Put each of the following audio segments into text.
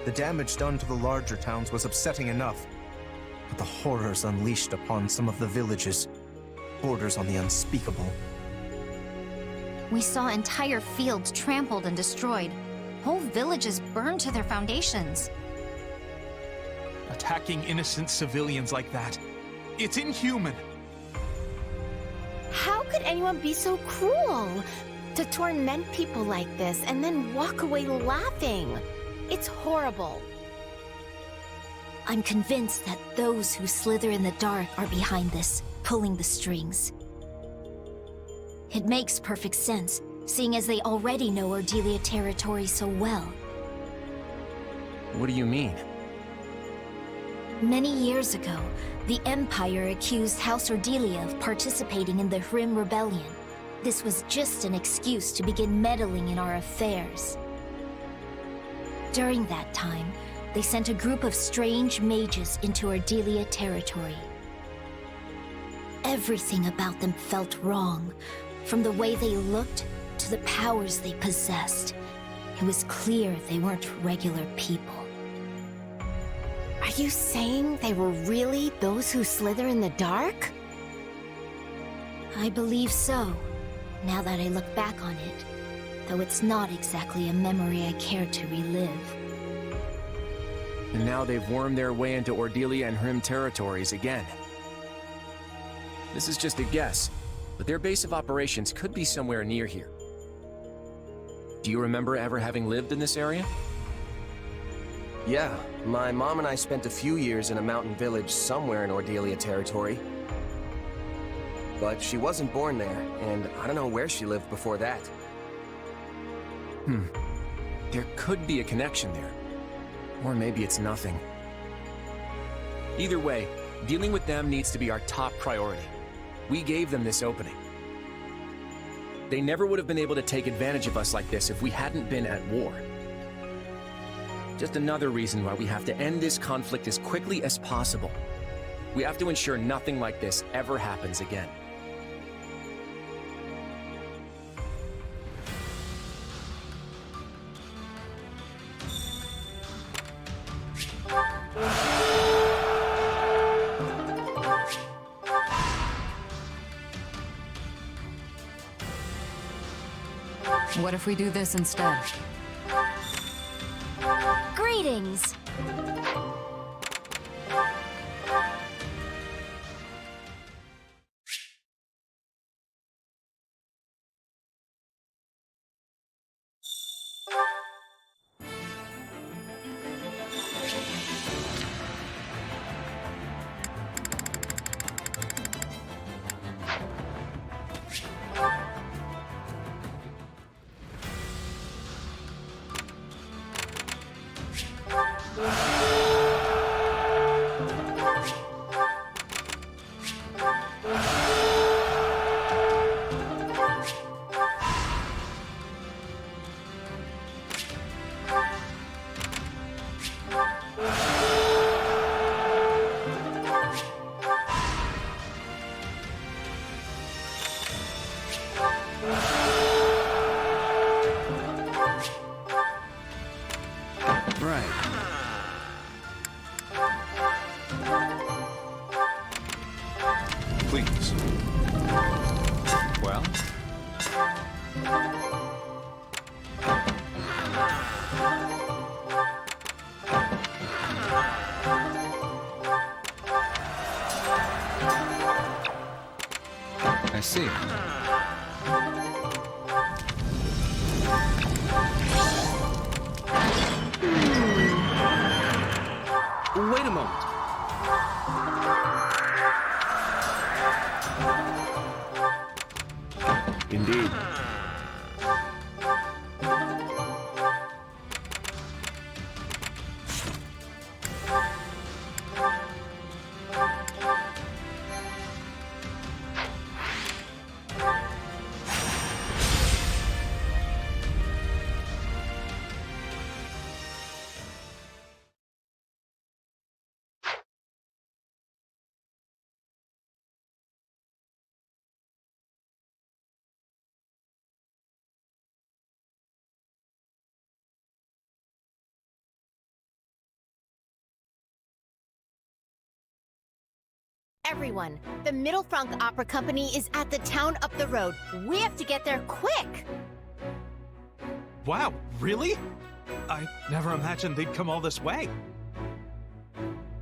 The damage done to the larger towns was upsetting enough, but the horrors unleashed upon some of the villages borders on the unspeakable. We saw entire fields trampled and destroyed. Whole villages burned to their foundations. Attacking innocent civilians like that, it's inhuman. How could anyone be so cruel? To torment people like this and then walk away laughing. It's horrible. I'm convinced that those who slither in the dark are behind this, pulling the strings. It makes perfect sense, seeing as they already know Ordelia territory so well. What do you mean? Many years ago, the Empire accused House Ordelia of participating in the Hrim Rebellion. This was just an excuse to begin meddling in our affairs. During that time, they sent a group of strange mages into Ordelia territory. Everything about them felt wrong, from the way they looked to the powers they possessed. It was clear they weren't regular people. Are you saying they were really those who slither in the dark? I believe so, now that I look back on it, though it's not exactly a memory I care to relive. And now they've wormed their way into Ordelia and Hrim territories again. This is just a guess, but their base of operations could be somewhere near here. Do you remember ever having lived in this area? Yeah, my mom and I spent a few years in a mountain village somewhere in Ordelia territory. But she wasn't born there, and I don't know where she lived before that. There could be a connection there. Or maybe it's nothing. Either way, dealing with them needs to be our top priority. We gave them this opening. They never would have been able to take advantage of us like this if we hadn't been at war. Just another reason why we have to end this conflict as quickly as possible. We have to ensure nothing like this ever happens again. What if we do this instead? Greetings! Please. Well? I see. Wait a moment. Indeed. Everyone, the Middle Frank Opera Company is at the town up the road. We have to get there quick! Wow, really? I never imagined they'd come all this way.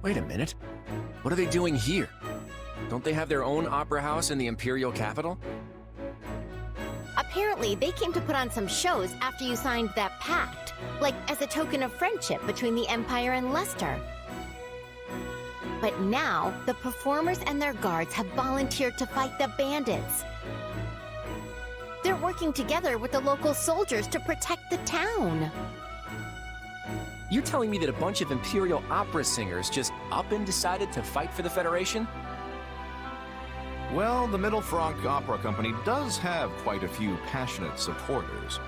Wait a minute. What are they doing here? Don't they have their own opera house in the Imperial capital? Apparently, they came to put on some shows after you signed that pact, like as a token of friendship between the Empire and Leicester. But now, the performers and their guards have volunteered to fight the bandits. They're working together with the local soldiers to protect the town. You're telling me that a bunch of Imperial opera singers just up and decided to fight for the Federation? Well, the Middle Frank Opera Company does have quite a few passionate supporters.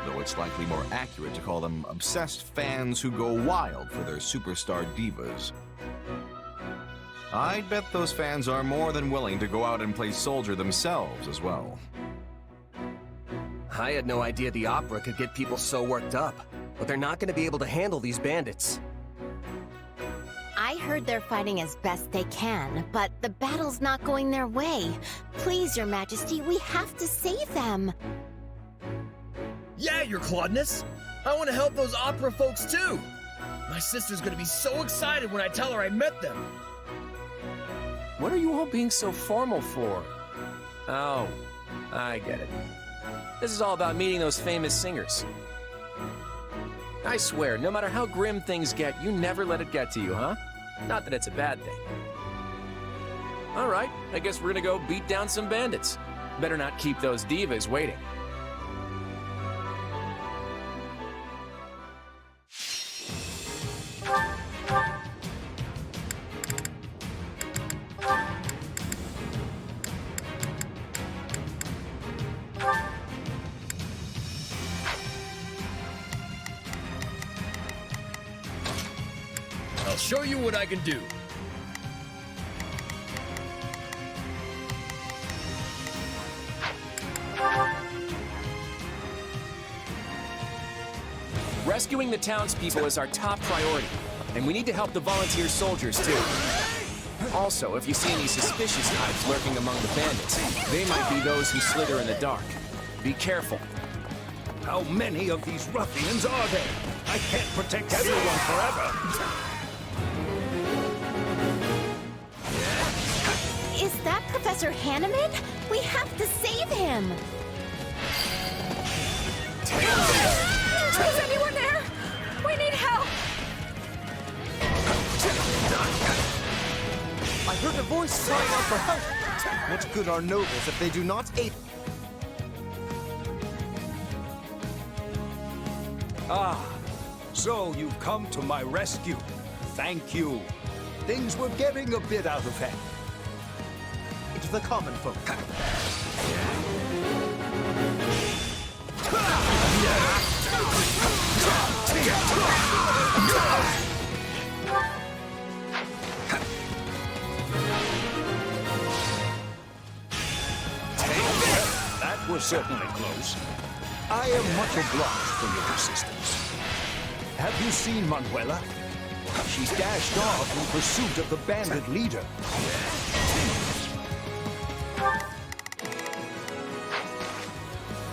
Though it's likely more accurate to call them obsessed fans who go wild for their superstar divas. I'd bet those fans are more than willing to go out and play soldier themselves as well. I had no idea the opera could get people so worked up, but they're not going to be able to handle these bandits. I heard they're fighting as best they can, but the battle's not going their way. Please, Your Majesty, we have to save them. Yeah, Your Claudeness! I want to help those opera folks too! My sister's gonna be so excited when I tell her I met them! What are you all being so formal for? Oh, I get it. This is all about meeting those famous singers. I swear, no matter how grim things get, you never let it get to you, huh? Not that it's a bad thing. All right, I guess we're gonna go beat down some bandits. Better not keep those divas waiting. I'll show you what I can do. Rescuing the townspeople is our top priority, and we need to help the volunteer soldiers too. Also, if you see any suspicious types lurking among the bandits, they might be those who slither in the dark. Be careful. How many of these ruffians are there? I can't protect everyone forever. Is that Professor Hanneman? We have to save him! Is anyone there? We need help! I heard a voice crying out for help! What good are nobles if they do not aid? Ah, so you've come to my rescue. Thank you. Things were getting a bit out of hand. It's the common folk. That was certainly close. I am much obliged for your assistance. Have you seen Manuela? She's dashed off in pursuit of the bandit leader.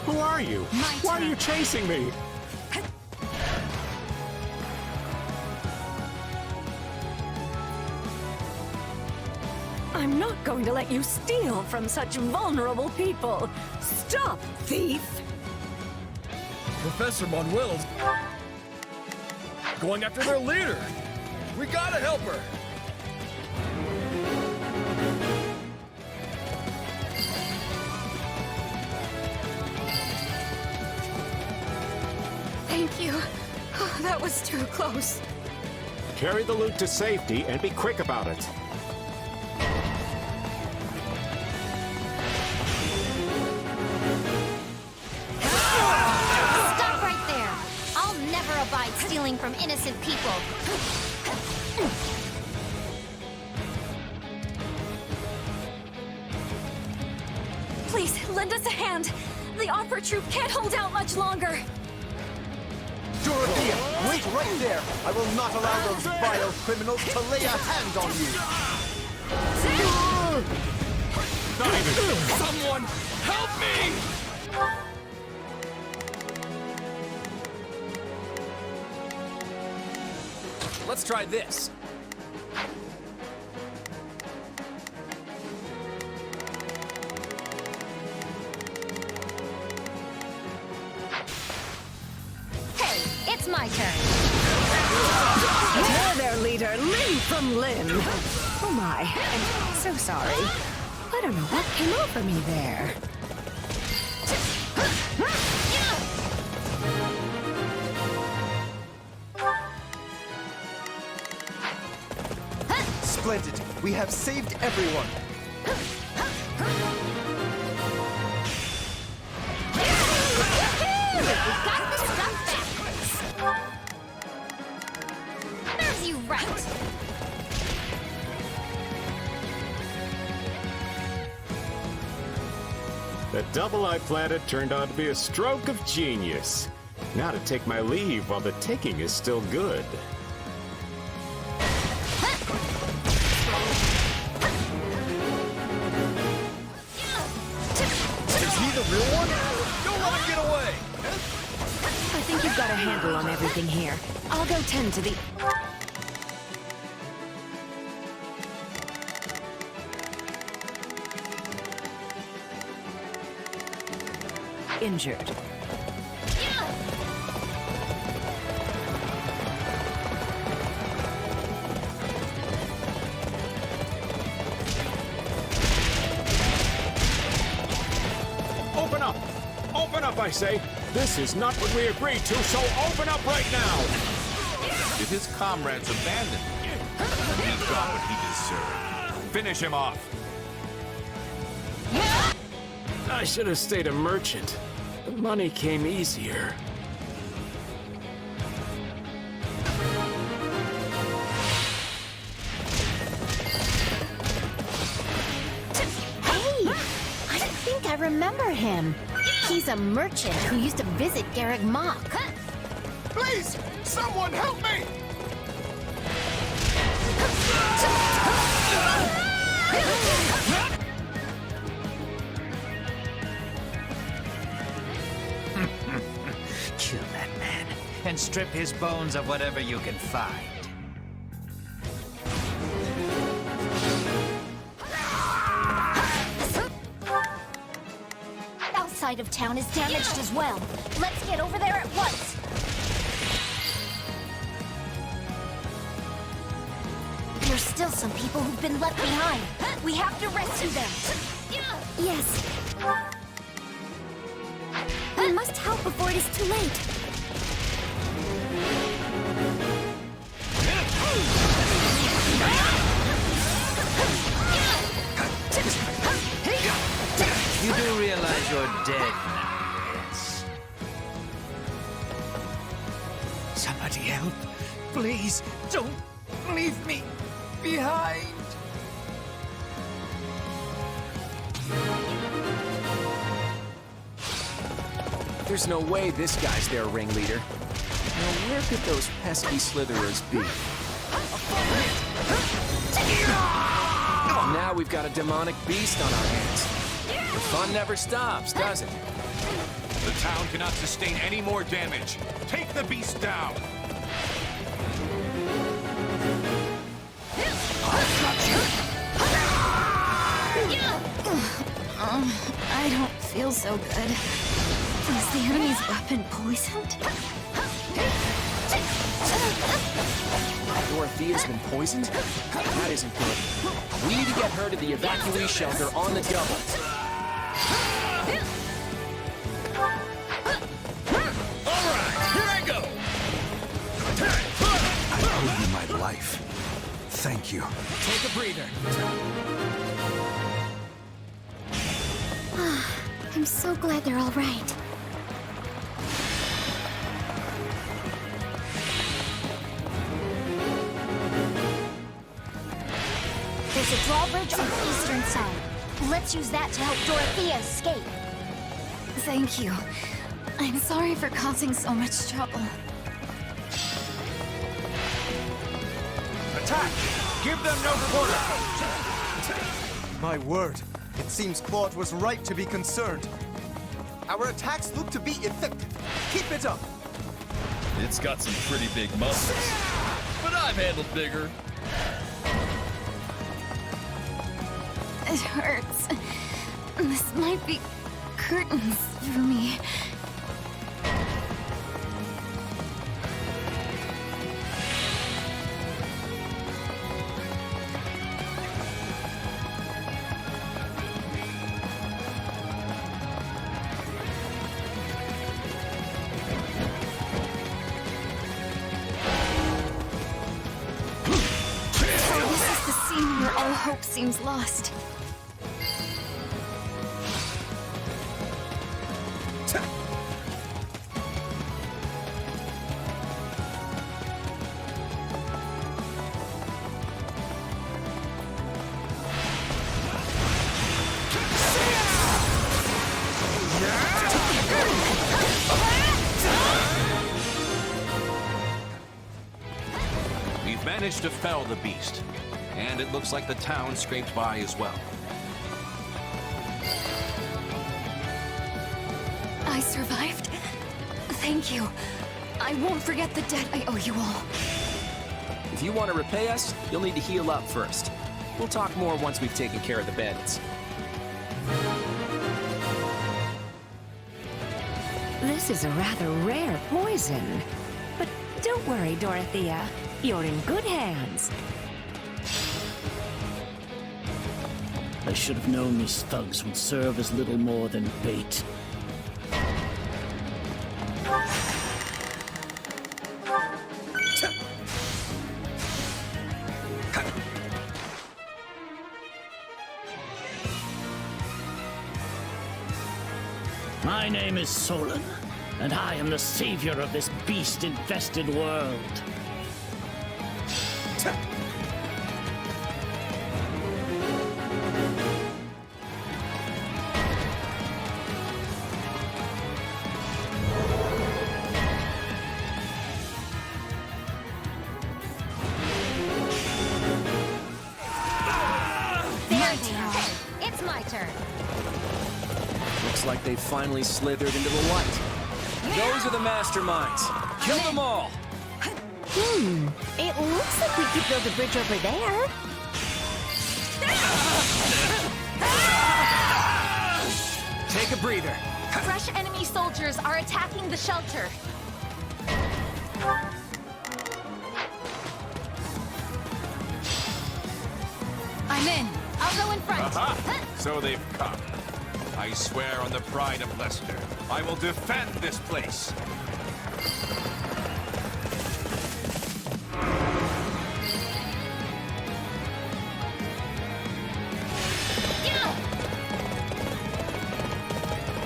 Who are you? Why are you chasing me? I'm not going to let you steal from such vulnerable people. Stop, thief! Professor Manuel's going after their leader! We gotta help her! Thank you. Oh, that was too close. Carry the loot to safety and be quick about it. Stop right there! I'll never abide stealing from innocent people. Please, lend us a hand. The opera troupe can't hold out much longer. Dorothea, wait right there! I will not allow those vile criminals to lay a hand on you! Not even. Someone help me! Let's try this. Hey, it's my turn. There, there, leader, limb from limb. Oh my, I'm so sorry. I don't know what came over me there. Splendid. We have saved everyone. There's you right. The double I planted turned out to be a stroke of genius. Now to take my leave while the taking is still good. Is he the real one? Don't let him get away! I think you've got a handle on everything here. I'll go tend to the... injured. Open up! Open up, I say! This is not what we agreed to, so open up right now! If his comrades abandoned him, he got what he deserved. Finish him off. I should have stayed a merchant. The money came easier. Hey! I think I remember him. He's a merchant who used to visit Garreg Mach. Please, someone help me! Kill that man and strip his bones of whatever you can find. Outside of town is damaged as well. Let's get over there at once. There's still some people who've been left behind. We have to rescue them. Yes. We must help before it is too late. You do realize you're dead now, yes? Somebody help. Please, don't leave me behind. There's no way this guy's their ringleader. Now where could those pesky Slitherers be? Now we've got a demonic beast on our hands. The fun never stops, does it? The town cannot sustain any more damage. Take the beast down. I don't feel so good. Is the enemy's weapon poisoned? Dorothea's been poisoned? That isn't good. We need to get her to the evacuee shelter on the double. Alright, here I go! I owe you my life. Thank you. Take a breather. I'm so glad they're all right. There's a drawbridge on the eastern side. Let's use that to help Dorothea escape. Thank you. I'm sorry for causing so much trouble. Attack! Give them no quarter! My word, it seems Claude was right to be concerned. Our attacks look to be effective. Keep it up. It's got some pretty big muscles, but I've handled bigger. It hurts. This might be curtains for me. All hope seems lost. We've managed to fell the beast. And it looks like the town scraped by as well. I survived. Thank you. I won't forget the debt I owe you all. If you want to repay us, you'll need to heal up first. We'll talk more once we've taken care of the bandits. This is a rather rare poison. But don't worry, Dorothea. You're in good hands. I should have known these thugs would serve as little more than bait. My name is Solon, and I am the savior of this beast-infested world. Like they've finally slithered into the light. Those are the masterminds. Kill them all! It looks like we could build a bridge over there. Take a breather. Fresh enemy soldiers are attacking the shelter. I'm in. I'll go in front. Aha! So they've come. I swear on the pride of Leicester, I will defend this place.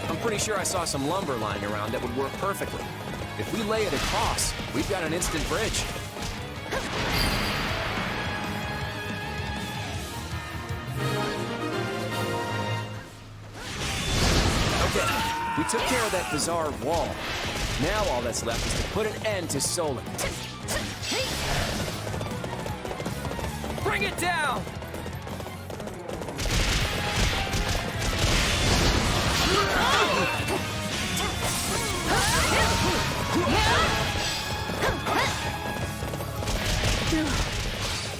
I'm pretty sure I saw some lumber lying around that would work perfectly. If we lay it across, we've got an instant bridge. We took care of that bizarre wall. Now all that's left is to put an end to Solon. Bring it down!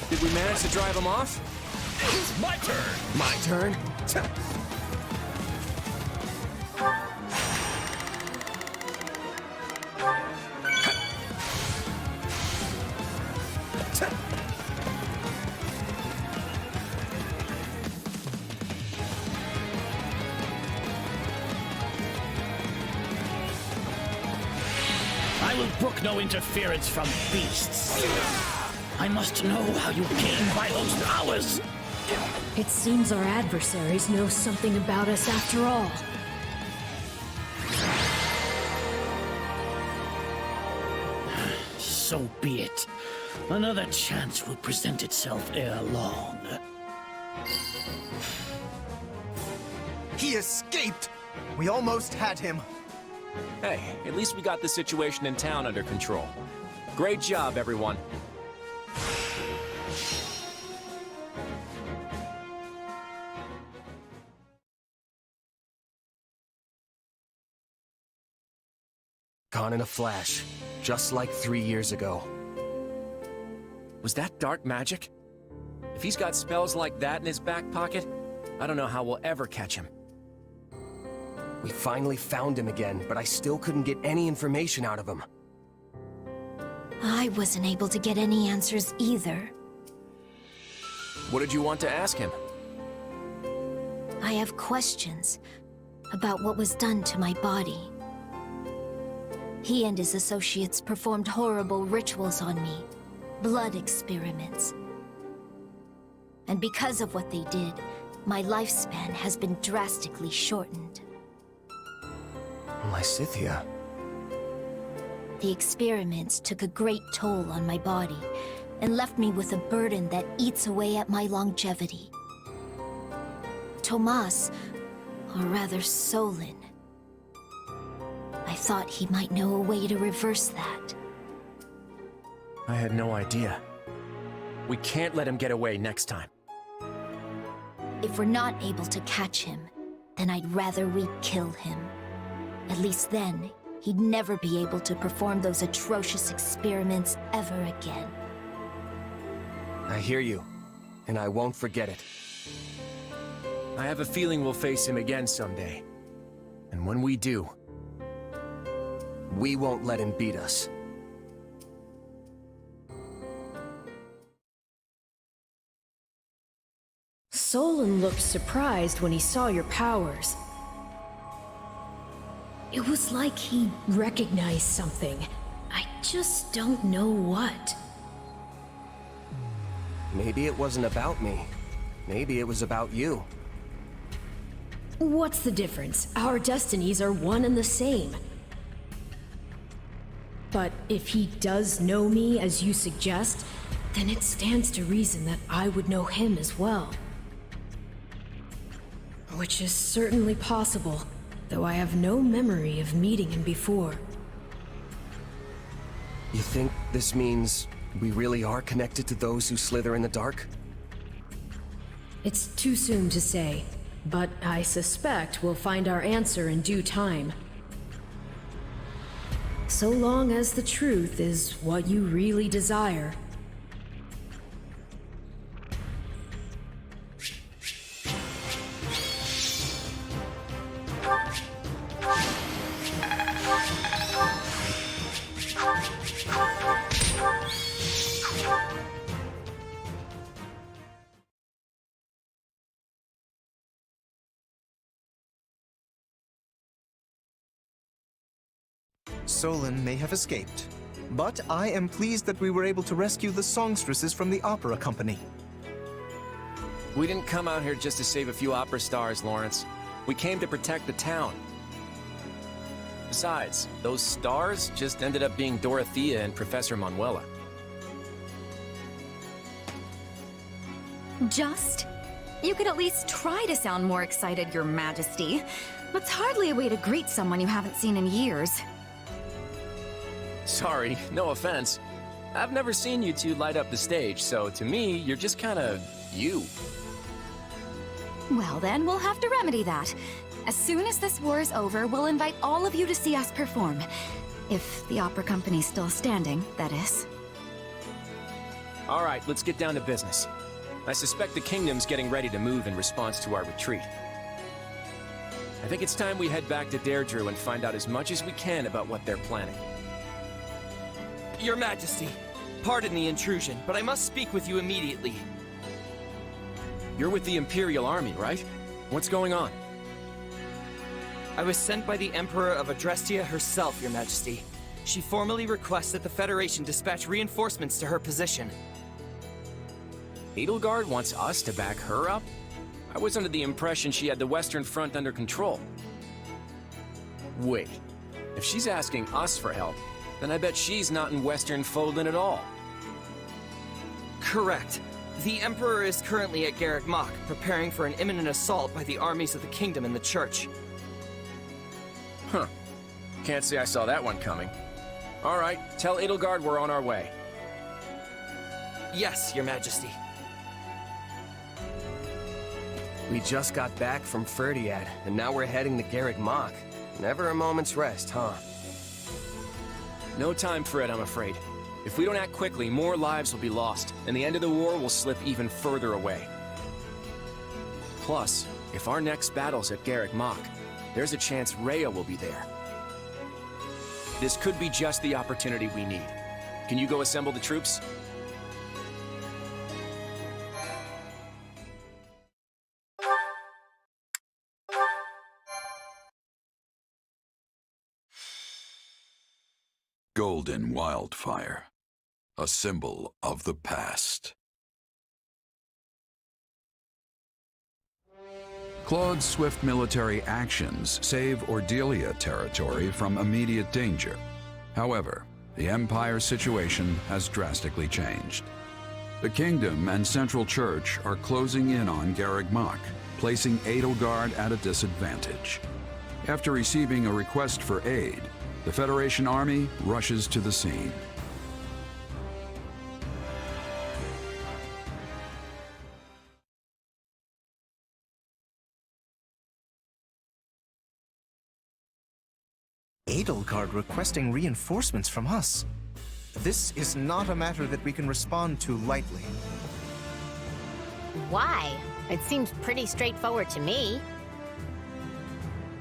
Did we manage to drive him off? It's my turn! My turn? I will brook no interference from beasts. I must know how you came by those powers. It seems our adversaries know something about us after all. So be it. Another chance will present itself ere long. He escaped! We almost had him. Hey, at least we got the situation in town under control. Great job, everyone. gone in a flash, just like 3 years ago. Was that dark magic? If he's got spells like that in his back pocket, I don't know how we'll ever catch him. We finally found him again, but I still couldn't get any information out of him. I wasn't able to get any answers either. What did you want to ask him? I have questions about what was done to my body. He and his associates performed horrible rituals on me, blood experiments. And because of what they did, my lifespan has been drastically shortened. Lysithea. The experiments took a great toll on my body and left me with a burden that eats away at my longevity. Tomas, or rather Solon, I thought he might know a way to reverse that. I had no idea. We can't let him get away next time. If we're not able to catch him, then I'd rather we kill him. At least then, he'd never be able to perform those atrocious experiments ever again. I hear you, and I won't forget it. I have a feeling we'll face him again someday. And when we do, we won't let him beat us. Solon looked surprised when he saw your powers. It was like he recognized something. I just don't know what. Maybe it wasn't about me. Maybe it was about you. What's the difference? Our destinies are one and the same. But if he does know me as you suggest, then it stands to reason that I would know him as well. Which is certainly possible, though I have no memory of meeting him before. You think this means we really are connected to those who slither in the dark? It's too soon to say, but I suspect we'll find our answer in due time. So long as the truth is what you really desire. Solon may have escaped, but I am pleased that we were able to rescue the songstresses from the opera company. We didn't come out here just to save a few opera stars, Lawrence. We came to protect the town. Besides, those stars just ended up being Dorothea and Professor Manuela. Just? You could at least try to sound more excited, Your Majesty. That's hardly a way to greet someone you haven't seen in years. Sorry, no offense. I've never seen you two light up the stage, so to me, you're just kinda you. Well then, we'll have to remedy that. As soon as this war is over, we'll invite all of you to see us perform. If the opera company's still standing, that is. All right, let's get down to business. I suspect the kingdom's getting ready to move in response to our retreat. I think it's time we head back to Deirdre and find out as much as we can about what they're planning. Your Majesty, pardon the intrusion, but I must speak with you immediately. You're with the Imperial Army, right? What's going on? I was sent by the Emperor of Adrestia herself, Your Majesty. She formally requests that the Federation dispatch reinforcements to her position. Edelgard wants us to back her up? I was under the impression she had the Western Front under control. Wait, if she's asking us for help, then I bet she's not in Western Foldland at all. Correct. The Emperor is currently at Garreg Mach, preparing for an imminent assault by the armies of the Kingdom and the Church. Huh. Can't say I saw that one coming. All right, tell Edelgard we're on our way. Yes, Your Majesty. We just got back from Ferdiad, and now we're heading to Garreg Mach. Never a moment's rest, huh? No time for it, I'm afraid. If we don't act quickly, more lives will be lost, and the end of the war will slip even further away. Plus, if our next battle's at Garreg Mach, there's a chance Rhea will be there. This could be just the opportunity we need. Can you go assemble the troops? Golden Wildfire, a symbol of the past. Claude's swift military actions save Ordelia territory from immediate danger. However, the Empire's situation has drastically changed. The Kingdom and Central Church are closing in on Garreg Mach, placing Edelgard at a disadvantage. After receiving a request for aid, the Federation army rushes to the scene. Edelgard requesting reinforcements from us. This is not a matter that we can respond to lightly. Why? It seems pretty straightforward to me.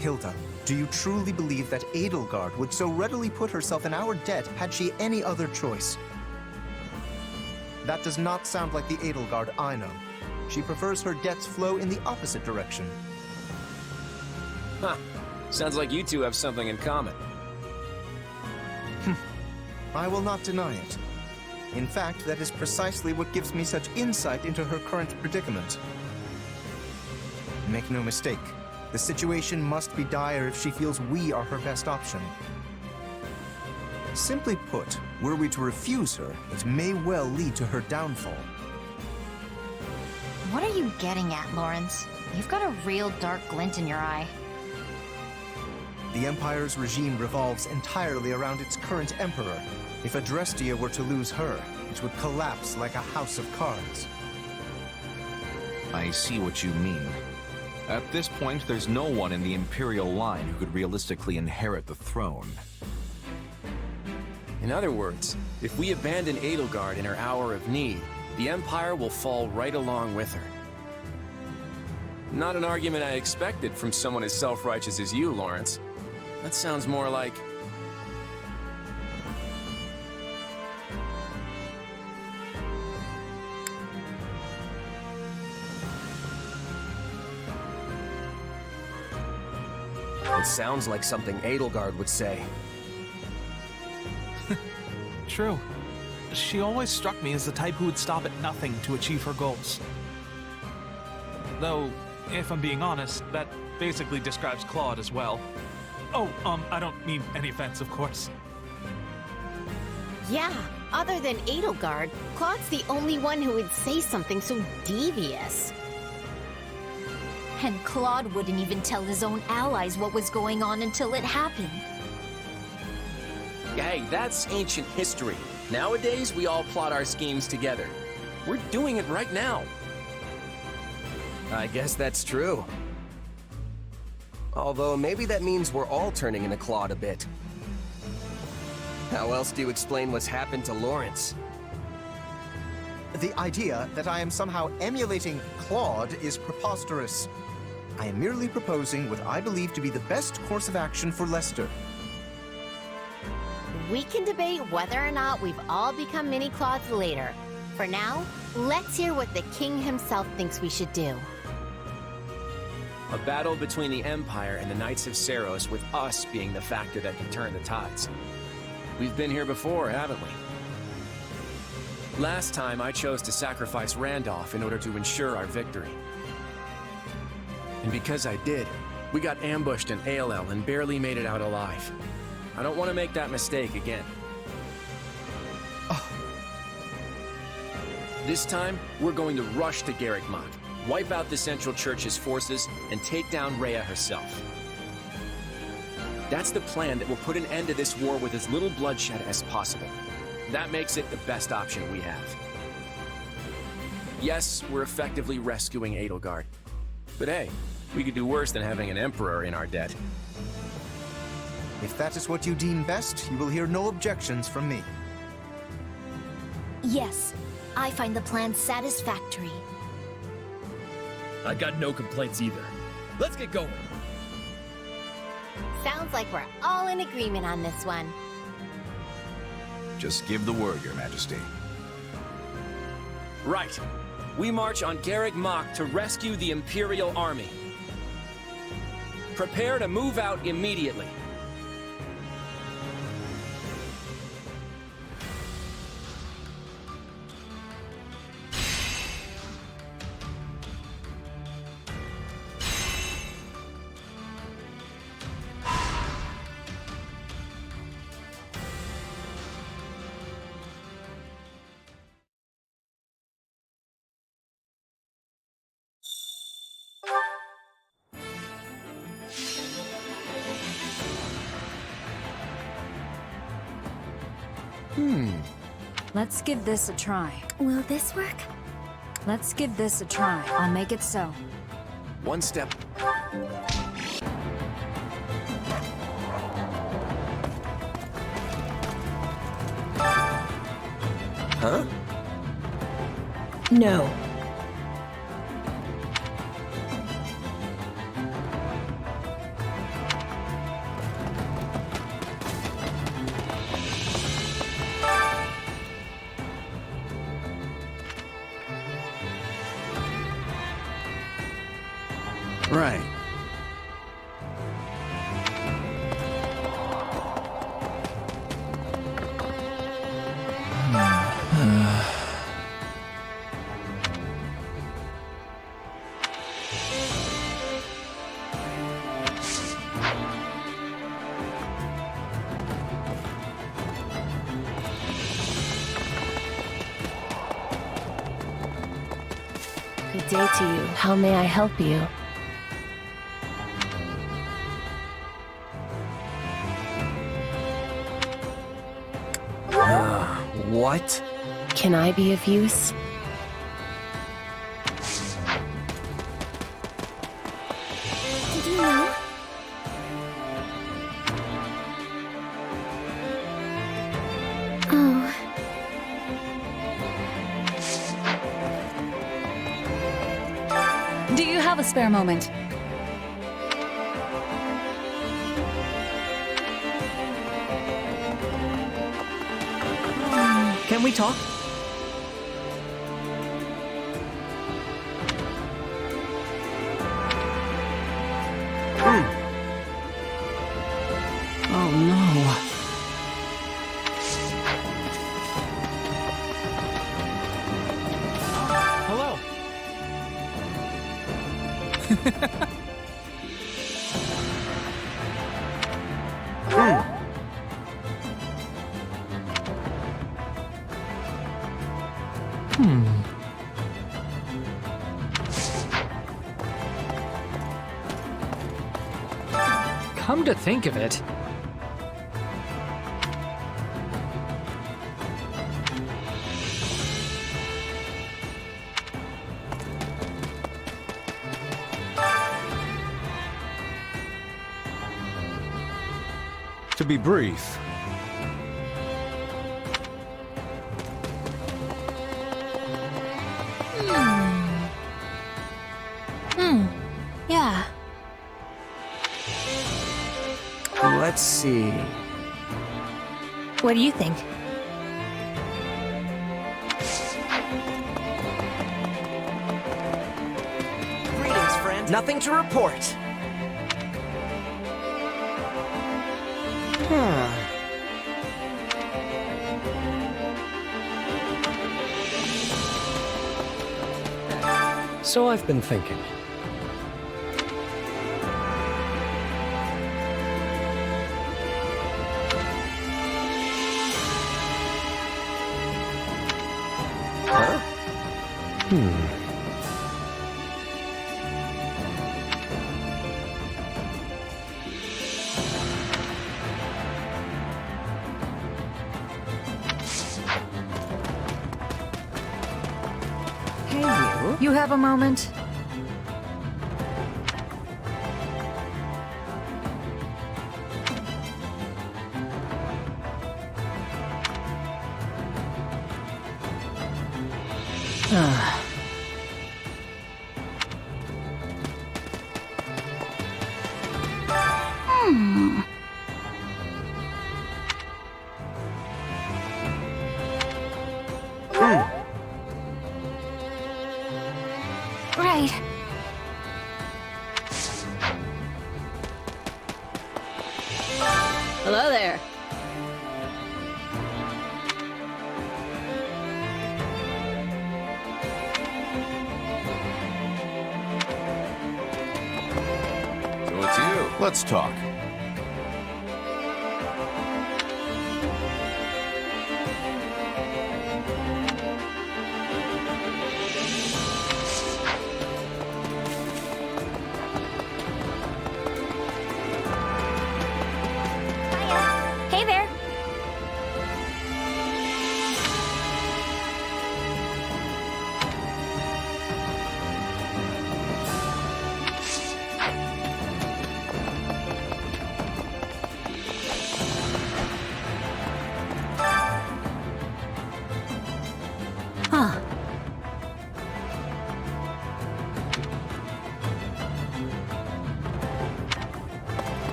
Hilda, do you truly believe that Edelgard would so readily put herself in our debt had she any other choice? That does not sound like the Edelgard I know. She prefers her debts flow in the opposite direction. Huh. Sounds like you two have something in common. I will not deny it. In fact, that is precisely what gives me such insight into her current predicament. Make no mistake, the situation must be dire if she feels we are her best option. Simply put, were we to refuse her, it may well lead to her downfall. What are you getting at, Lawrence? You've got a real dark glint in your eye. The Empire's regime revolves entirely around its current emperor. If Adrestia were to lose her, it would collapse like a house of cards. I see what you mean. At this point, there's no one in the Imperial line who could realistically inherit the throne. In other words, if we abandon Edelgard in her hour of need, the Empire will fall right along with her. Not an argument I expected from someone as self-righteous as you, Lawrence. That sounds more like... It sounds like something Edelgard would say. True. She always struck me as the type who would stop at nothing to achieve her goals. Though, if I'm being honest, that basically describes Claude as well. Oh, I don't mean any offense, of course. Yeah, other than Edelgard, Claude's the only one who would say something so devious. And Claude wouldn't even tell his own allies what was going on until it happened. Hey, that's ancient history. Nowadays, we all plot our schemes together. We're doing it right now. I guess that's true. Although maybe that means we're all turning into Claude a bit. How else do you explain what's happened to Lawrence? The idea that I am somehow emulating Claude is preposterous. I am merely proposing what I believe to be the best course of action for Lester. We can debate whether or not we've all become mini Claudes later. For now, let's hear what the king himself thinks we should do. A battle between the Empire and the Knights of Seiros, with us being the factor that can turn the tides. We've been here before, haven't we? Last time, I chose to sacrifice Randolph in order to ensure our victory. And because I did, we got ambushed in Aelel and barely made it out alive. I don't want to make that mistake again. Oh. This time, we're going to rush to Garreg Mach, wipe out the Central Church's forces, and take down Rhea herself. That's the plan that will put an end to this war with as little bloodshed as possible. That makes it the best option we have. Yes, we're effectively rescuing Edelgard. But hey, we could do worse than having an Emperor in our debt. If that is what you deem best, you will hear no objections from me. Yes, I find the plan satisfactory. I got no complaints either. Let's get going. Sounds like we're all in agreement on this one. Just give the word, Your Majesty. Right. We march on Garreg Mach to rescue the Imperial Army. Prepare to move out immediately. Let's give this a try. Will this work? Let's give this a try. I'll make it so. One step. Huh? No. Right. Good day to you. How may I help you? What? Can I be of use? Did you know? Oh. Do you have a spare moment? Can we talk? Oh no. Hello. Come to think of it, To be brief, Yeah. Let's see. What do you think? Greetings, friend. Nothing to report. so I've been thinking. Hey, you. You have a moment? Right. Hello there. So it's you. Let's talk. Hey there. Huh.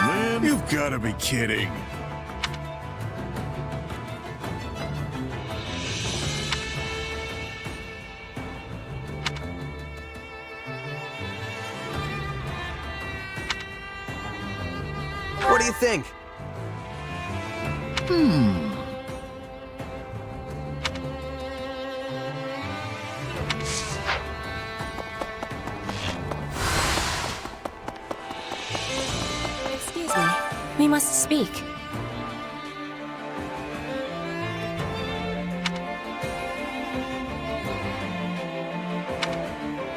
Man, you've got to be kidding. What do you think? Excuse me. We must speak.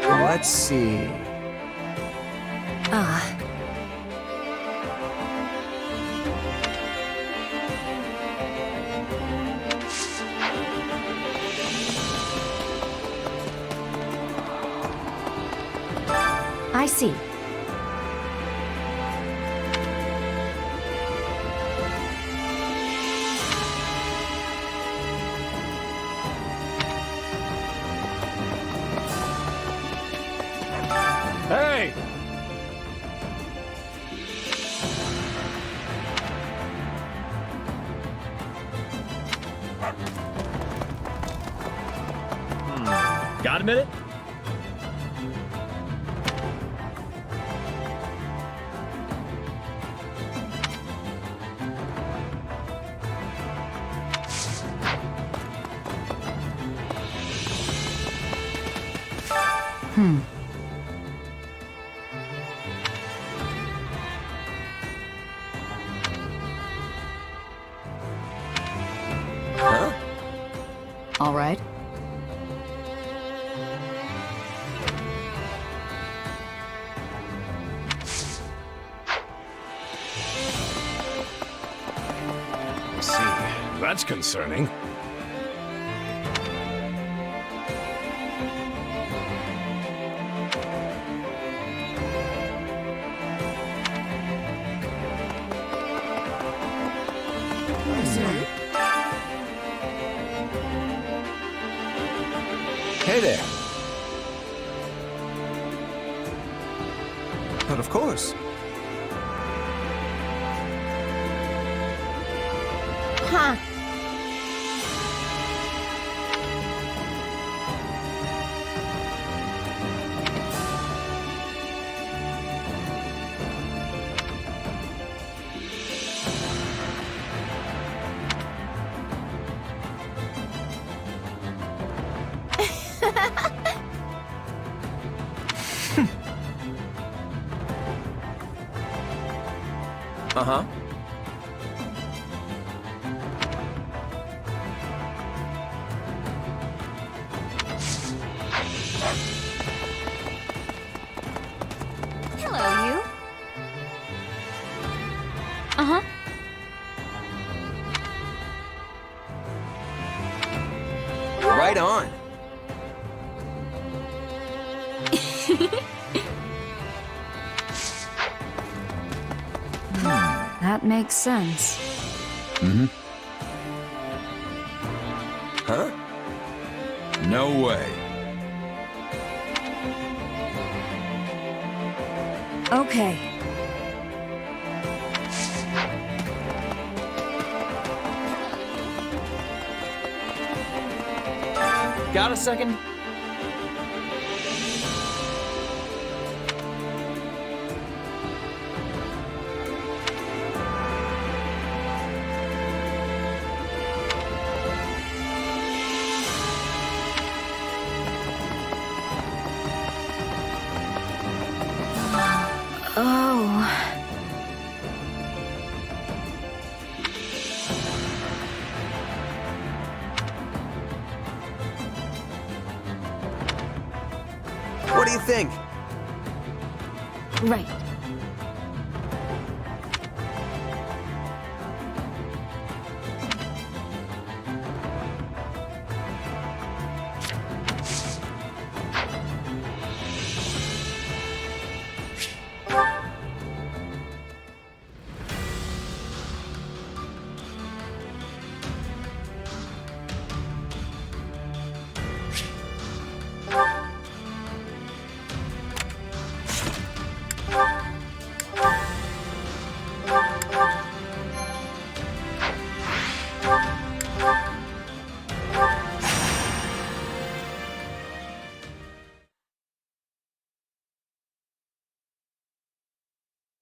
Let's see. Ah. I see. Hey! Got a minute? Huh? All right. I see. That's concerning. Hey there. But of course. Huh. Uh-huh. Hello, you. Uh-huh. Right on. That makes sense. Mm-hmm. No way. Okay. Got a second? Oh. What do you think? Right.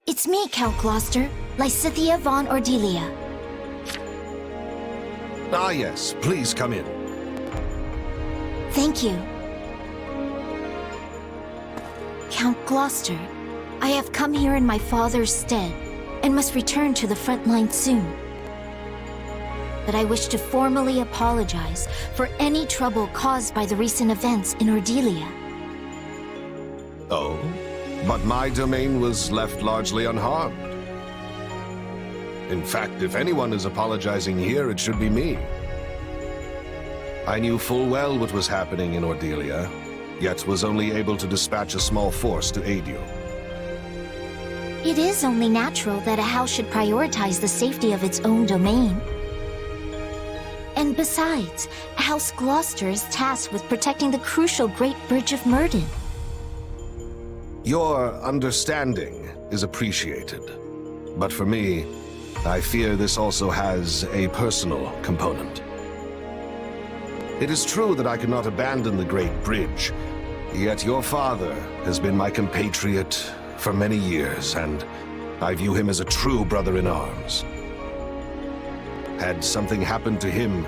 It's me, Count Gloucester, Lysithea von Ordelia. Ah, yes. Please come in. Thank you. Count Gloucester, I have come here in my father's stead, and must return to the front line soon. But I wish to formally apologize for any trouble caused by the recent events in Ordelia. Oh? But my domain was left largely unharmed. In fact, if anyone is apologizing here, it should be me. I knew full well what was happening in Ordelia, yet was only able to dispatch a small force to aid you. It is only natural that a house should prioritize the safety of its own domain. And besides, House Gloucester is tasked with protecting the crucial Great Bridge of Myrden. Your understanding is appreciated. But for me, I fear this also has a personal component. It is true that I could not abandon the Great Bridge, yet your father has been my compatriot for many years, and I view him as a true brother-in-arms. Had something happened to him,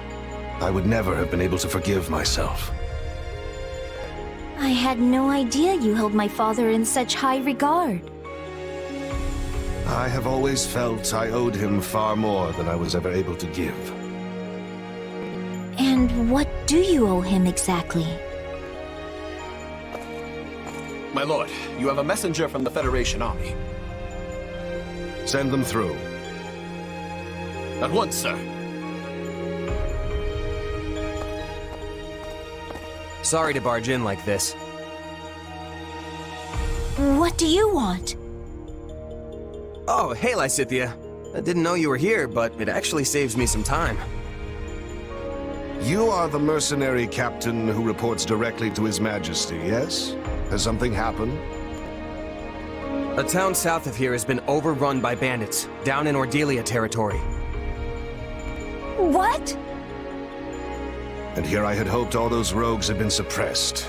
I would never have been able to forgive myself. I had no idea you held my father in such high regard. I have always felt I owed him far more than I was ever able to give. And what do you owe him exactly? My lord, you have a messenger from the Federation army. Send them through. At once, sir. Sorry to barge in like this. What do you want? Oh, hey, Lysithea. I didn't know you were here, but it actually saves me some time. You are the mercenary captain who reports directly to His Majesty, yes? Has something happened? A town south of here has been overrun by bandits, down in Ordelia territory. What? And here I had hoped all those rogues had been suppressed.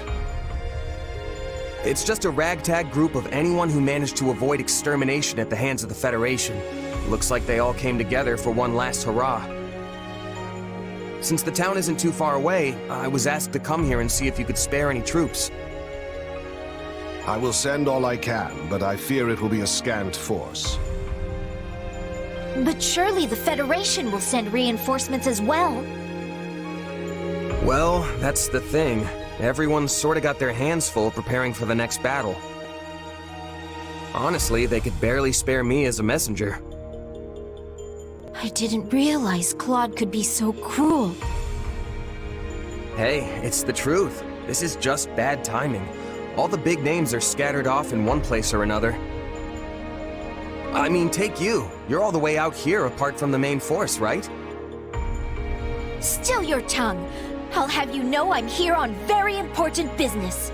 It's just a ragtag group of anyone who managed to avoid extermination at the hands of the Federation. Looks like they all came together for one last hurrah. Since the town isn't too far away, I was asked to come here and see if you could spare any troops. I will send all I can, but I fear it will be a scant force. But surely the Federation will send reinforcements as well. Well, that's the thing. Everyone's sort of got their hands full preparing for the next battle. Honestly, they could barely spare me as a messenger. I didn't realize Claude could be so cruel. Hey, it's the truth. This is just bad timing. All the big names are scattered off in one place or another. I mean, take you. You're all the way out here apart from the main force, right? Still your tongue! I'll have you know I'm here on very important business.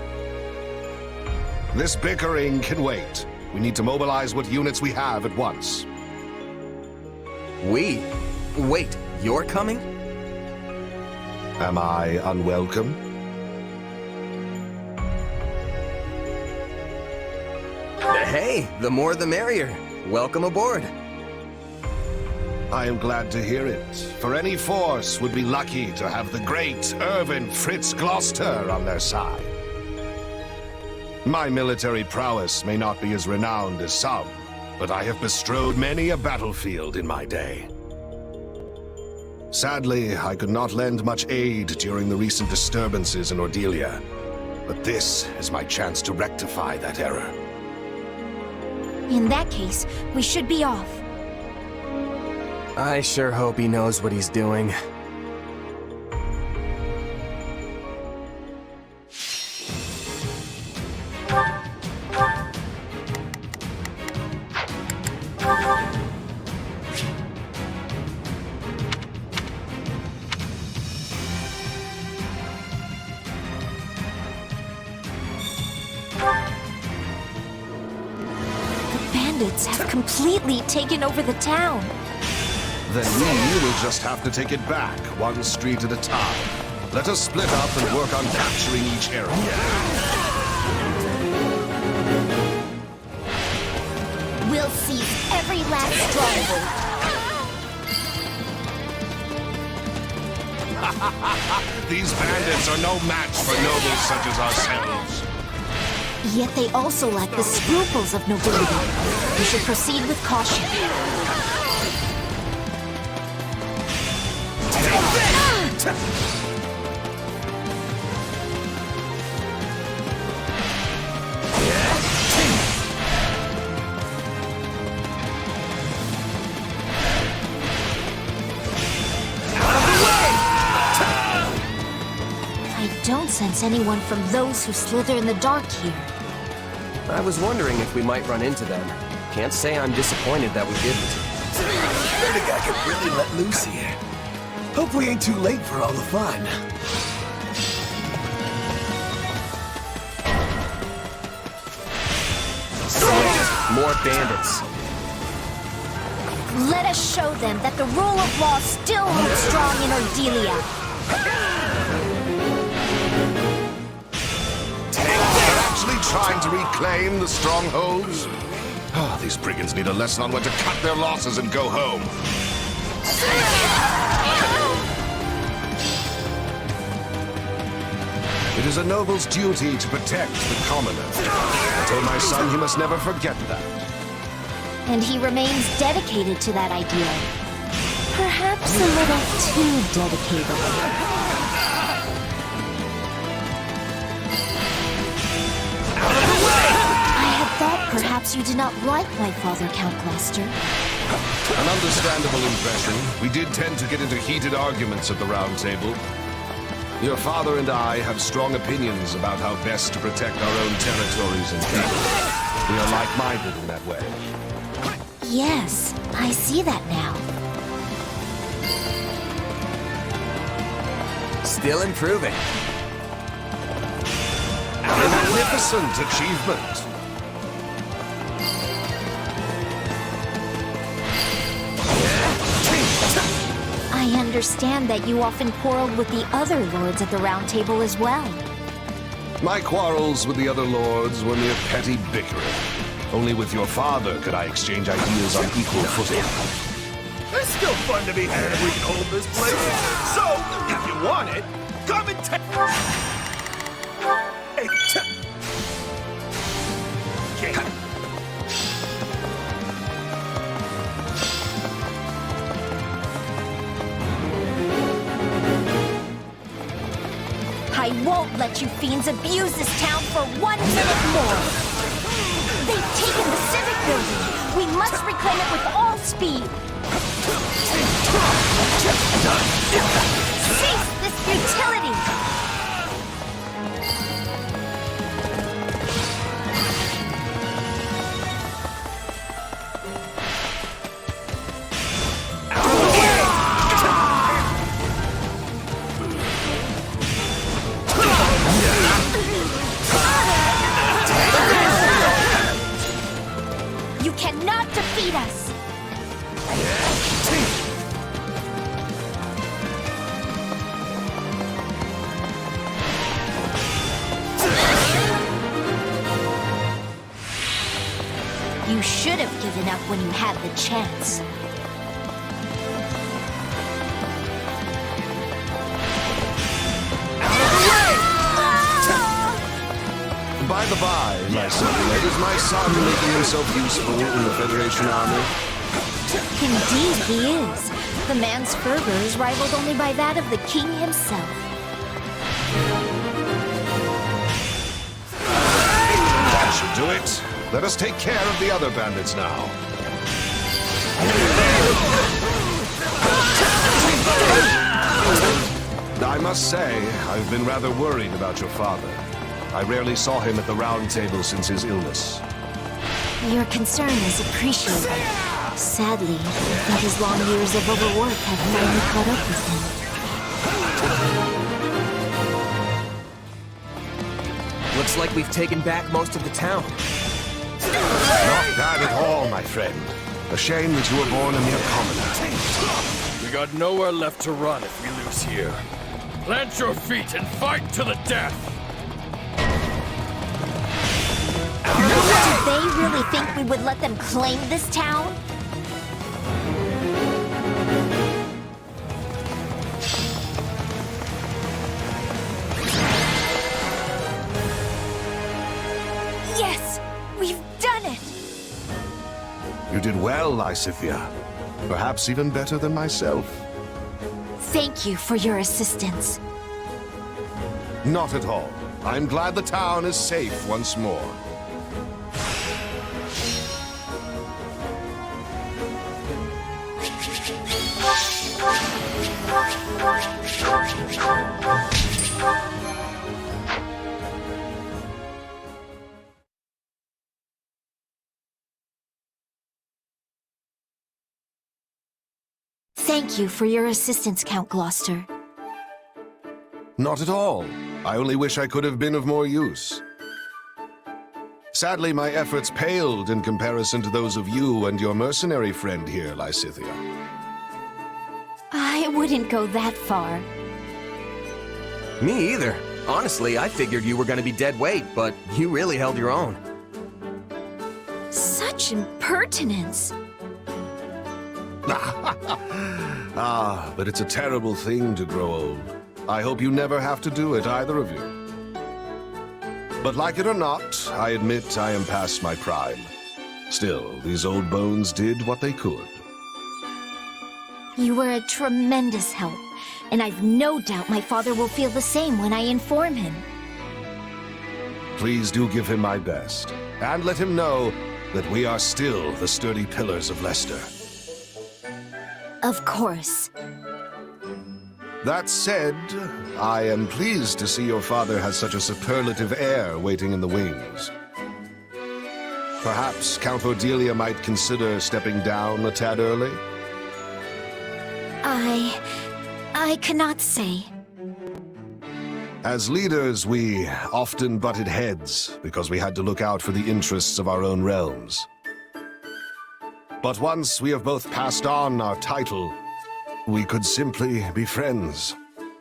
This bickering can wait. We need to mobilize what units we have at once. We? Wait, you're coming? Am I unwelcome? Hey, the more the merrier. Welcome aboard. I am glad to hear it, for any force would be lucky to have the great Irvin Fritz Gloucester on their side. My military prowess may not be as renowned as some, but I have bestrode many a battlefield in my day. Sadly, I could not lend much aid during the recent disturbances in Ordelia, but this is my chance to rectify that error. In that case, we should be off. I sure hope he knows what he's doing. Bandits have completely taken over the town. Then we will just have to take it back, one street at a time. Let us split up and work on capturing each area. We'll seize every last stronghold. These bandits are no match for nobles such as ourselves. Yet they also lack the scruples of nobility. We should proceed with caution. I don't sense anyone from those who slither in the dark here. I was wondering if we might run into them. Can't say I'm disappointed that we didn't. Heard a guy could really let loose here. Hope we ain't too late for all the fun. More bandits. Let us show them that the rule of law still holds strong in Ordelia. They're actually trying to reclaim the strongholds? Oh, these brigands need a lesson on when to cut their losses and go home. It is a noble's duty to protect the commoner. I told my son he must never forget that. And he remains dedicated to that ideal. Perhaps a little too dedicated. I had thought perhaps you did not like my father, Count Gloucester. An understandable impression. We did tend to get into heated arguments at the Round Table. Your father and I have strong opinions about how best to protect our own territories and people. We are like-minded in that way. Yes, I see that now. Still improving. A magnificent achievement. I understand that you often quarreled with the other lords at the Round Table as well. My quarrels with the other lords were mere petty bickering. Only with your father could I exchange ideas on equal footing. It's still fun to be here if we can hold this place. So, if you want it, come and take... Hey, I won't let you fiends abuse this town for 1 minute more. They've taken the Civic Building. We must reclaim it with all speed. Cease this futility! Lead us! You should have given up when you had the chance. By the by, my son, is my son making himself useful in the Federation army? Indeed he is. The man's fervor is rivaled only by that of the king himself. That should do it. Let us take care of the other bandits now. I must say, I've been rather worried about your father. I rarely saw him at the round table since his illness. Your concern is appreciated. Sadly, I think his long years of overwork have finally caught up with him. Looks like we've taken back most of the town. Not bad at all, my friend. A shame that you were born a mere commoner. We got nowhere left to run if we lose here. Plant your feet and fight to the death! Did they really think we would let them claim this town? Yes! We've done it! You did well, Lysithia. Perhaps even better than myself. Thank you for your assistance. Not at all. I'm glad the town is safe once more. Thank you for your assistance, Count Gloucester. Not at all. I only wish I could have been of more use. Sadly, my efforts paled in comparison to those of you and your mercenary friend here, Lysithia. I wouldn't go that far. Me either. Honestly, I figured you were going to be dead weight, but you really held your own. Such impertinence! But it's a terrible thing to grow old. I hope you never have to do it, either of you. But like it or not, I admit I am past my prime. Still, these old bones did what they could. You were a tremendous help, and I've no doubt my father will feel the same when I inform him. Please do give him my best, and let him know that we are still the sturdy pillars of Leicester. Of course. That said, I am pleased to see your father has such a superlative heir waiting in the wings. Perhaps Count Cordelia might consider stepping down a tad early? I cannot say. As leaders, we often butted heads because we had to look out for the interests of our own realms. But once we have both passed on our title, we could simply be friends.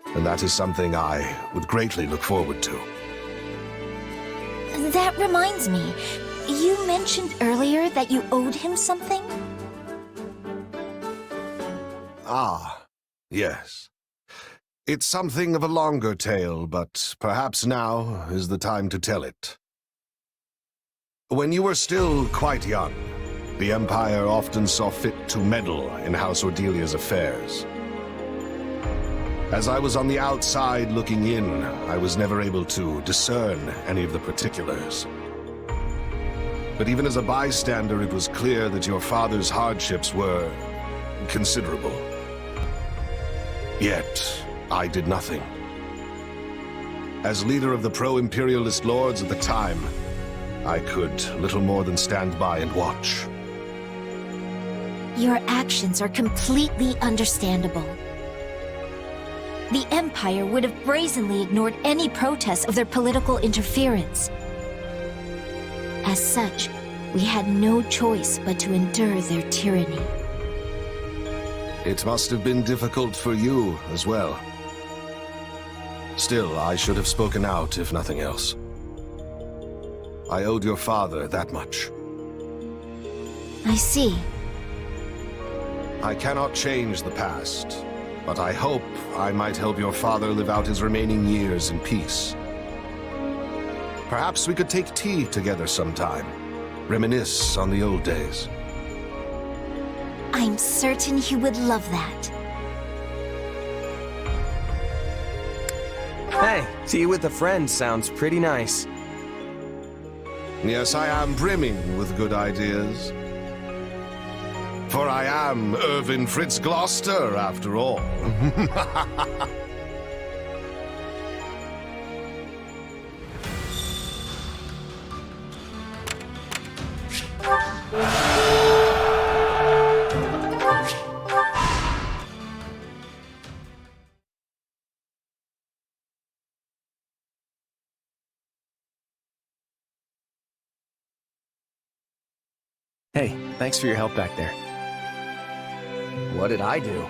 And that is something I would greatly look forward to. That reminds me, you mentioned earlier that you owed him something? Ah, yes. It's something of a longer tale, but perhaps now is the time to tell it. When you were still quite young, the Empire often saw fit to meddle in House Ordelia's affairs. As I was on the outside looking in, I was never able to discern any of the particulars. But even as a bystander, it was clear that your father's hardships were considerable. Yet, I did nothing. As leader of the pro-imperialist lords at the time, I could little more than stand by and watch. Your actions are completely understandable. The Empire would have brazenly ignored any protest of their political interference. As such, We had no choice but to endure their tyranny. It must have been difficult for you as well. Still, I should have spoken out, if nothing else. I owed your father that much. I see. I cannot change the past, but I hope I might help your father live out his remaining years in peace. Perhaps we could take tea together sometime, reminisce on the old days. I'm certain he would love that. Hey, tea with a friend sounds pretty nice. Yes, I am brimming with good ideas. For I am Irvin Fritz Gloucester, after all. Hey, thanks for your help back there. What did I do?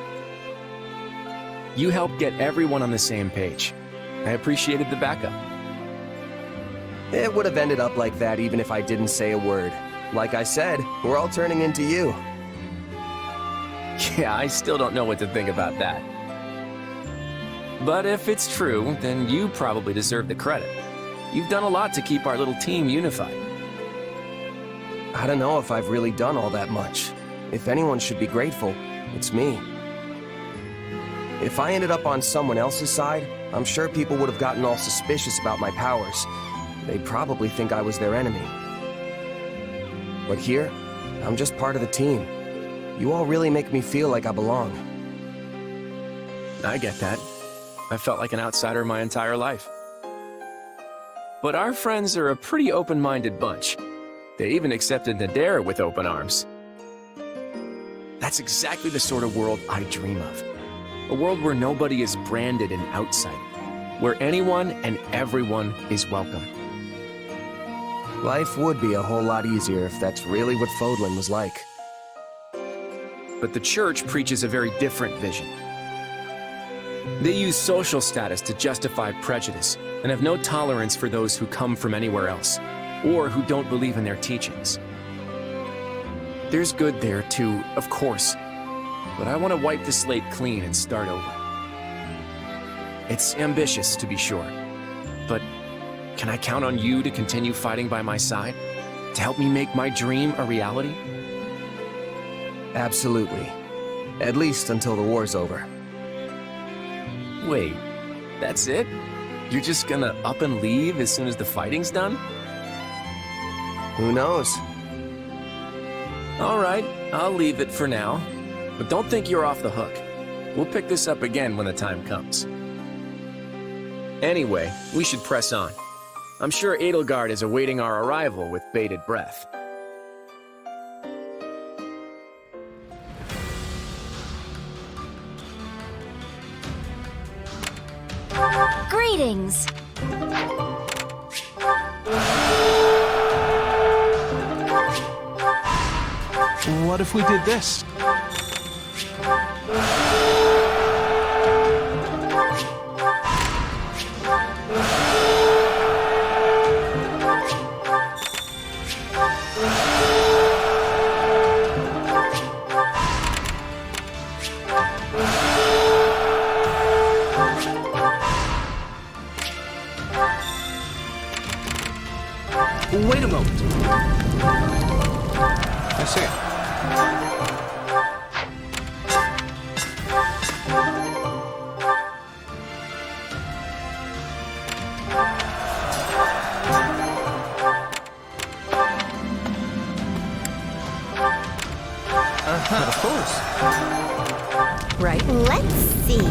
You helped get everyone on the same page. I appreciated the backup. It would have ended up like that even if I didn't say a word. Like I said, we're all turning into you. Yeah, I still don't know what to think about that. But if it's true, then you probably deserve the credit. You've done a lot to keep our little team unified. I don't know if I've really done all that much. If anyone should be grateful, it's me. If I ended up on someone else's side, I'm sure people would have gotten all suspicious about my powers. They'd probably think I was their enemy. But here, I'm just part of the team. You all really make me feel like I belong. I get that. I felt like an outsider my entire life. But our friends are a pretty open-minded bunch. They even accepted Nadir with open arms. That's exactly the sort of world I dream of. A world where nobody is branded an outsider. Where anyone and everyone is welcome. Life would be a whole lot easier if that's really what Fodlan was like. But the church preaches a very different vision. They use social status to justify prejudice and have no tolerance for those who come from anywhere else, or who don't believe in their teachings. There's good there too, of course, but I want to wipe the slate clean and start over. It's ambitious, to be sure, but can I count on you to continue fighting by my side? To help me make my dream a reality? Absolutely. At least until the war's over. Wait, that's it? You're just gonna up and leave as soon as the fighting's done? Who knows? All right, I'll leave it for now. But don't think you're off the hook. We'll pick this up again when the time comes. Anyway, we should press on. I'm sure Edelgard is awaiting our arrival with bated breath. Greetings! What if we did this? Wait a moment. I see. Of course. Right. Let's see.